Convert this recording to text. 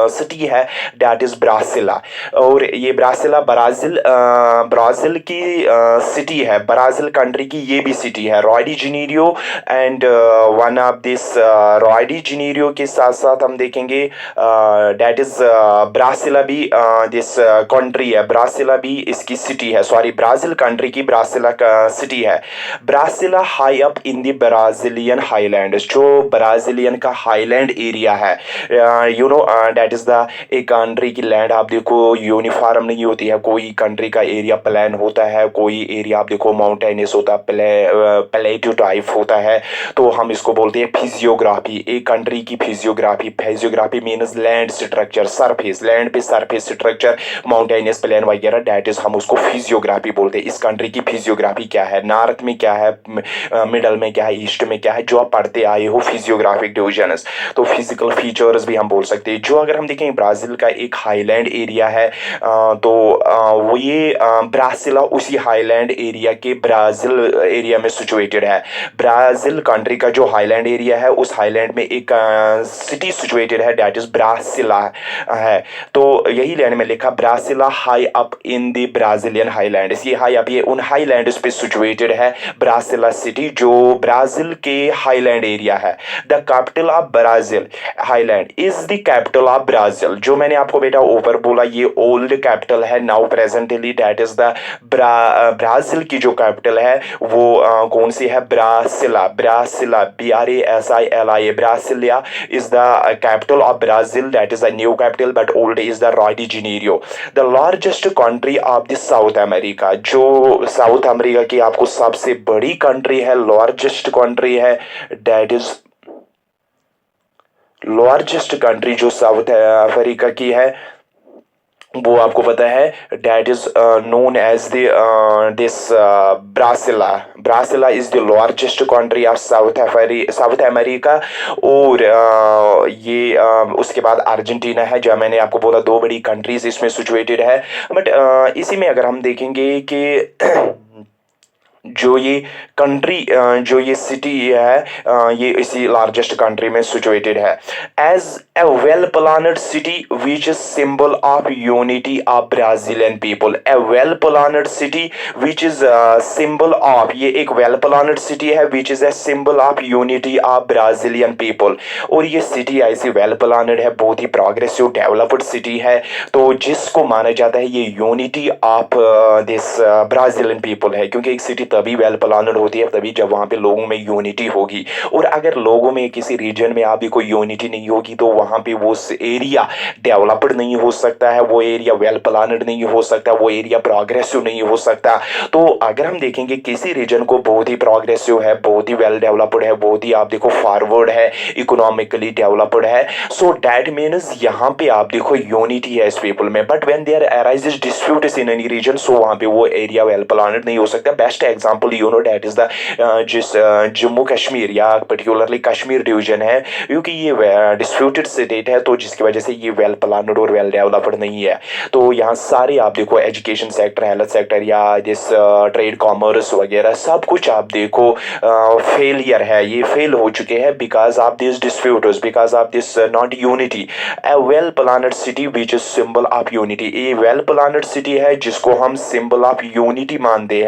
City है that is ब्रासिला। और ये ब्रासिला ब्राजील की सिटी है, ब्राजील कंट्री की ये भी सिटी है। Roy de Janeiro and one of this Roy de Janeiro के साथ साथ हम देखेंगे दैट इज ब्रासिला भी दिस कंट्री है, ब्रासिला भी इसकी सिटी है, सॉरी ब्राजील कंट्री की ब्रासिला का सिटी है। Brasilia high up in the Brazilian highland, जो ब्राजीलियन का हाईलैंड एरिया है, you know that is the एक कंट्री की लैंड आप देखो यूनिफॉर्म नहीं होती है, कोई कंट्री का एरिया प्लान होता है, कोई एरिया आप देखो माउंटेनियस होता है, प्लेट्यू टाइप होता है, तो हम इसको बोलते हैं फिजियोग्राफी। एक कंट्री की physiography means land structure, surface, land पे सरफेस स्ट्रक्चर, माउंटेनियस प्लेन वगैरह, दैट इज हम उसको फिजियोग्राफी बोलते हैं। इस कंट्री की फिजियोग्राफी क्या है, नॉर्थ में क्या है, मिडल में क्या है, ईस्ट में क्या है, जो आप पढ़ते आए हो फिजियोग्राफिक डिविजन्स, तो फिजिकल फीचर्स भी हम बोल सकते हैं। जो अगर हम देखें ब्राजील का एक हाईलैंड एरिया है, तो वो ये ब्रासिला उसी हाईलैंड एरिया के ब्राजील एरिया में सिचुएटेड है। ब्राजील कंट्री का जो हाईलैंड एरिया है, उस हाईलैंड में एक सिटी सिचुएटेड है दैट इज ब्रासिला है। तो यही लैंड में लिखा Brasilia high up in the Brazilian highland, ये हाई अप ये उन हाईलैंड्स पे सिचुएटेड है ब्रासिला सिटी, जो ब्राजील के हाईलैंड एरिया है। The capital of Brazil highland is the capital of Brazil, जो मैंने आपको बेटा ऊपर बोला ये ओल्ड कैपिटल है, now presently that is the Brazil की जो कैपिटल है वो कौन सी है, ब्रासिला, ब्रासिला BRASILA, Brasilia is the capital of Brazil, that is the new capital but old is the Roy de Janeiro. The largest country of the south America, जो south America की आपको सबसे बड़ी कंट्री है, लार्जेस्ट कंट्री है, दैट इज लार्जेस्ट कंट्री जो south Africa की है वो आपको पता है that is known as the this Brasilia. Brasilia is the largest country of South America. और ये उसके बाद अर्जेंटीना है, जो मैंने आपको बोला दो बड़ी कंट्रीज इसमें सिचुएटेड है। बट इसी में अगर हम देखेंगे कि जो ये कंट्री जो ये सिटी है ये इसी लार्जेस्ट कंट्री में सिचुएटेड है। As a well planned city which is symbol of unity of Brazilian people, a well planned city which is symbol of, ये एक वेल प्लानड सिटी है which is a symbol of unity of Brazilian people. और ये city ऐसी well planned है, बहुत ही progressive developed city है, तो जिसको माना जाता है ये unity of this Brazilian people है, क्योंकि एक सिटी तभी वेल प्लानड होती है तभी जब वहां पे लोगों में यूनिटी होगी। और अगर लोगों में किसी रीजन में आप भी कोई यूनिटी नहीं होगी तो वहां पे वो एरिया डेवलप्ड नहीं हो सकता है, वो एरिया वेल प्लानड नहीं हो सकता, वो एरिया प्रोग्रेसिव नहीं हो सकता। तो अगर हम देखेंगे किसी रीजन को बहुत ही प्रोग्रेसिव है, बहुत ही वेल डेवलप्ड है, बहुत ही आप देखो फॉरवर्ड है, इकोनॉमिकली डेवलप्ड है, सो दैट मीन्स यहाँ पे आप देखो यूनिटी है इस पीपल में। But when there arises disputes in any region, so वहां पे वो एरिया वेल प्लानड नहीं हो सकता। Best example you know that is the जिस जम्मू कश्मीर या पर्टिकुलरली कश्मीर डिवीजन है, क्योंकि ये डिस्प्यूटेड स्टेट है, तो जिसकी वजह से ये वेल प्लानड और वेल डेवलप्ड नहीं है। तो यहाँ सारे आप देखो एजुकेशन सेक्टर, हेल्थ सेक्टर या दिस ट्रेड कॉमर्स वगैरह सब कुछ आप देखो फेलियर है, ये फेल हो चुके हैं because of this disputes, because of this not unity. A well planned city which is symbol of unity, ये वेल प्लानड सिटी है जिसको हम सिंबल ऑफ यूनिटी मानते हैं।